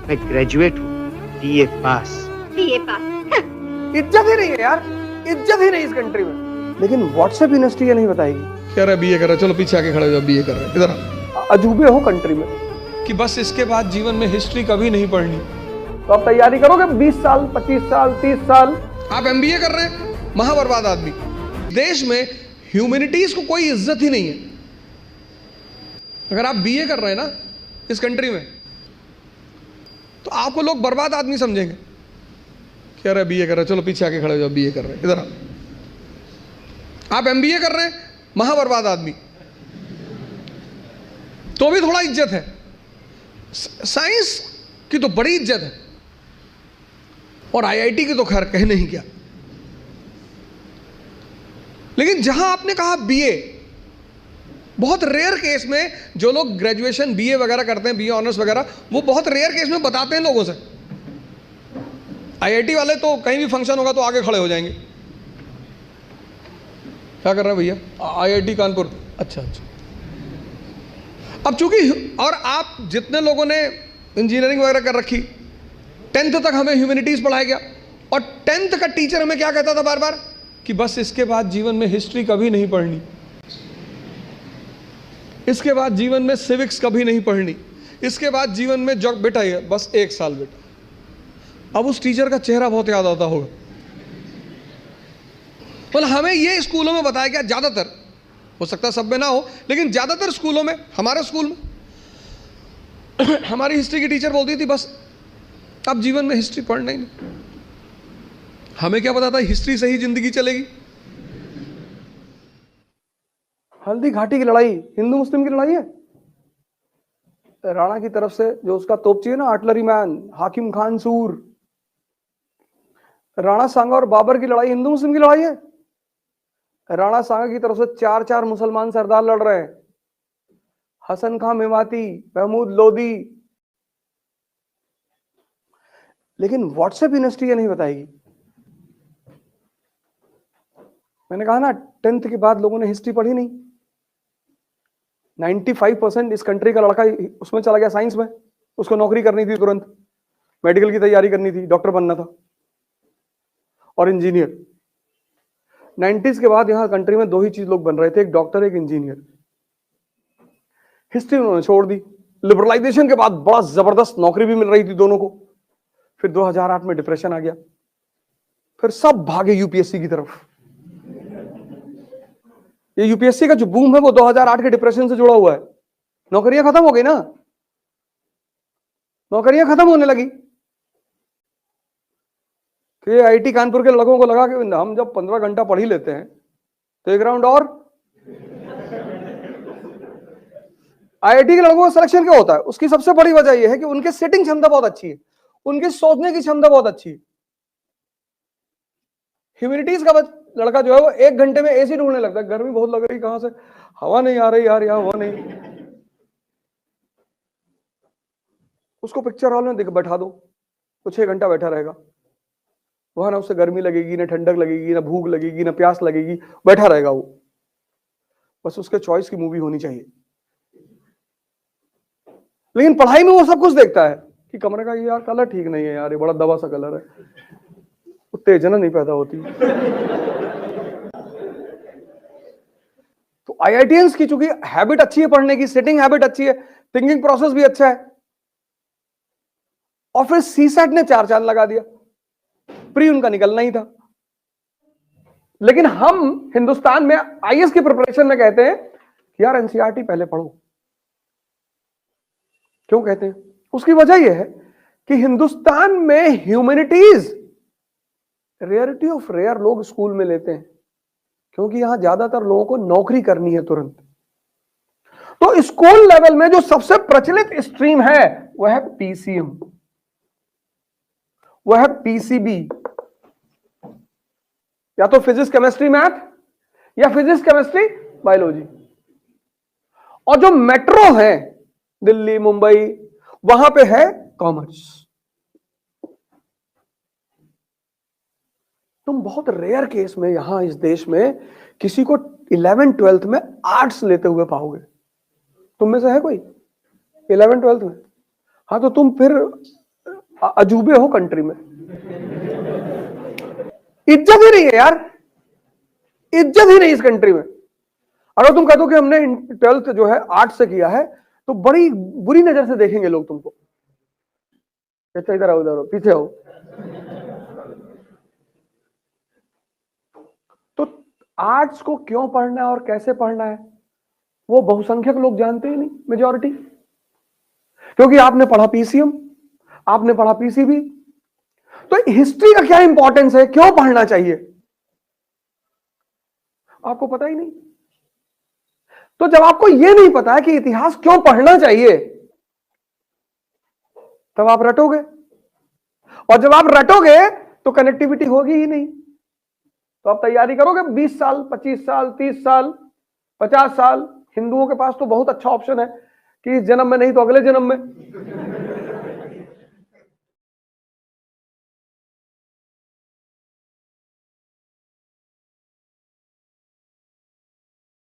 मैं ग्रेजुएट हूँ, बीए पास। बीए पास? इज्जत ही नहीं है यार, इज्जत ही नहीं इस कंट्री में। लेकिन व्हाट्सएप यूनिवर्सिटी ये नहीं बताएगी। कह रहा बीए कर रहा, चलो पीछे आके खड़े हो जाओ, बीए कर रहे इधर अजूबे हो कंट्री में कि बस इसके बाद जीवन में हिस्ट्री कभी नहीं पढ़नी। तो आप तैयारी करोगे 20 साल, 25 साल, 30 साल। आप एमबीए कर रहे हैं, महाबर्बाद आदमी। देश में ह्यूमैनिटीज को कोई इज्जत ही नहीं है। अगर आप बीए कर रहे हैं ना इस कंट्री में, तो आपको लोग बर्बाद आदमी समझेंगे। कह रहा बीए कर रहा, चलो पीछे आके खड़े हो जाओ, बीए कर रहे इधर आप एमबीए कर रहे हैं, महाबर्बाद आदमी। तो भी थोड़ा इज्जत है। साइंस की तो बड़ी इज्जत है, और आईआईटी की तो खैर कहने ही क्या। लेकिन जहां आपने कहा बीए, बहुत रेयर केस में जो लोग ग्रेजुएशन बीए वगैरह करते हैं, बीए ऑनर्स वगैरह, वो बहुत रेयर केस में बताते हैं लोगों से। आईआईटी वाले तो कहीं भी फंक्शन होगा तो आगे खड़े हो जाएंगे। क्या कर रहे हैं भैया? आईआईटी कानपुर। अच्छा अच्छा। अब चूंकि, और आप जितने लोगों ने इंजीनियरिंग वगैरह कर रखी, 10th तक हमें ह्यूमैनिटीज पढ़ाया गया, और 10th का टीचर हमें क्या कहता था बार बार कि बस इसके बाद जीवन में हिस्ट्री कभी नहीं पढ़नी, इसके बाद जीवन में सिविक्स कभी नहीं पढ़नी, इसके बाद जीवन में जो बेटा है बस 1 साल बेटा। अब उस टीचर का चेहरा बहुत याद आता होगा। मतलब हमें ये स्कूलों में बताया गया, ज्यादातर, हो सकता है सब में ना हो, लेकिन ज्यादातर स्कूलों में, हमारे स्कूल में हमारी हिस्ट्री की टीचर बोलती थी बस अब जीवन में हिस्ट्री पढ़ना ही नहीं। हमें क्या पता था हिस्ट्री से ही जिंदगी चलेगी। हल्दी घाटी की लड़ाई हिंदू मुस्लिम की लड़ाई है। राणा की तरफ से जो उसका तोपची है ना, आर्टिलरी मैन हाकिम खान सूर, राणा सांगा और बाबर की लड़ाई हिंदू मुस्लिम की लड़ाई है। राणा सांगा की तरफ से 4 मुसलमान सरदार लड़ रहे हैं, हसन खां मेवाती, महमूद लोदी। लेकिन व्हाट्सएप यूनिवर्सिटी ये नहीं बताएगी। मैंने कहा ना 10th के बाद लोगों ने हिस्ट्री पढ़ी नहीं। 95% इस कंट्री का लड़का उसमें चला गया साइंस में। उसको नौकरी करनी थी तुरंत, मेडिकल की तैयारी करनी थी, डॉक्टर बनना था और इंजीनियर। 90s के बाद यहां कंट्री में 2 ही चीज लोग बन रहे थे, एक डॉक्टर, एक इंजीनियर। हिस्ट्री उन्होंने छोड़ दी। लिबरलाइजेशन के बाद बड़ा जबरदस्त नौकरी भी मिल रही थी दोनों को। फिर 2008 में डिप्रेशन आ गया, फिर सब भागे यूपीएससी की तरफ। ये यूपीएससी का जो बूम है वो 2008 के डिप्रेशन से जुड़ा हुआ है। नौकरियां खत्म हो गई ना, नौकरियां खत्म होने लगी। कि आईआईटी कानपुर के लड़कों को लगा कि हम जब 15 घंटा पढ़ ही लेते हैं तो एक राउंड और। आईआईटी के लड़कों का सिलेक्शन क्यों होता है? उसकी सबसे बड़ी वजह यह है कि उनके सेटिंग क्षमता बहुत अच्छी है, उनकी सोचने की क्षमता बहुत अच्छी है। ह्यूमैनिटीज का लड़का जो है वो 1 घंटे में एसी ढूंढने लगता है, गर्मी बहुत लग रही, कहां से हवा नहीं आ रही यार, यहाँ हवा नहीं। उसको पिक्चर हॉल में बैठा दो, वो 6 घंटा बैठा रहेगा वहां। ना उससे गर्मी लगेगी, ना ठंडक लगेगी, ना भूख लगेगी, ना प्यास लगेगी, बैठा रहेगा वो। बस उसके चॉइस की मूवी होनी चाहिए। लेकिन पढ़ाई में वो सब कुछ देखता है कि कमरे का ये यार कलर ठीक नहीं है यार, ये बड़ा दबा सा कलर है, उत्तेजना नहीं पैदा होती। तो आईआईटीएंस की चूंकि हैबिट अच्छी है पढ़ने की, सिटिंग हैबिट अच्छी है, थिंकिंग प्रोसेस भी अच्छा है, और फिर सीसेट ने 4 चांद लगा दिया। प्री उनका निकलना ही था। लेकिन हम हिंदुस्तान में आईएएस की प्रिपरेशन में कहते हैं कि यार एनसीईआरटी पहले पढ़ो। क्यों कहते हैं? उसकी वजह यह है कि हिंदुस्तान में ह्यूमैनिटीज रेयरिटी ऑफ रेयर लोग स्कूल में लेते हैं, क्योंकि यहां ज्यादातर लोगों को नौकरी करनी है तुरंत। तो स्कूल लेवल में जो सबसे प्रचलित स्ट्रीम है वह है पीसीएम, वह है पीसीबी, या तो फिजिक्स केमिस्ट्री मैथ या फिजिक्स केमिस्ट्री बायोलॉजी। और जो मेट्रो है दिल्ली मुंबई, वहां पे है कॉमर्स। तुम बहुत रेयर केस में यहां इस देश में किसी को 11th 12th में आर्ट्स लेते हुए पाओगे। तुम में से है कोई 11th 12th में? हाँ, तो तुम फिर अजूबे हो कंट्री में, इज्जत ही नहीं है यार, इज्जत ही नहीं इस कंट्री में। अगर तुम कह दो कि हमने 12th जो है आर्ट से किया है तो बड़ी बुरी नजर से देखेंगे लोग तुमको। अच्छा इधर आओ, इधर आओ, पीछे आओ। तो आर्ट्स को क्यों पढ़ना है और कैसे पढ़ना है वो बहुसंख्यक लोग जानते ही नहीं, मेजॉरिटी। क्योंकि आपने पढ़ा पीसीएम, आपने पढ़ा पीसीबी, तो हिस्ट्री का क्या इंपॉर्टेंस है, क्यों पढ़ना चाहिए, आपको पता ही नहीं। तो जब आपको यह नहीं पता है कि इतिहास क्यों पढ़ना चाहिए, तब आप रटोगे, और जब आप रटोगे तो कनेक्टिविटी होगी ही नहीं। तो आप तैयारी करोगे 20 साल, 25 साल, 30 साल, 50 साल। हिंदुओं के पास तो बहुत अच्छा ऑप्शन है कि इस जन्म में नहीं तो अगले जन्म में।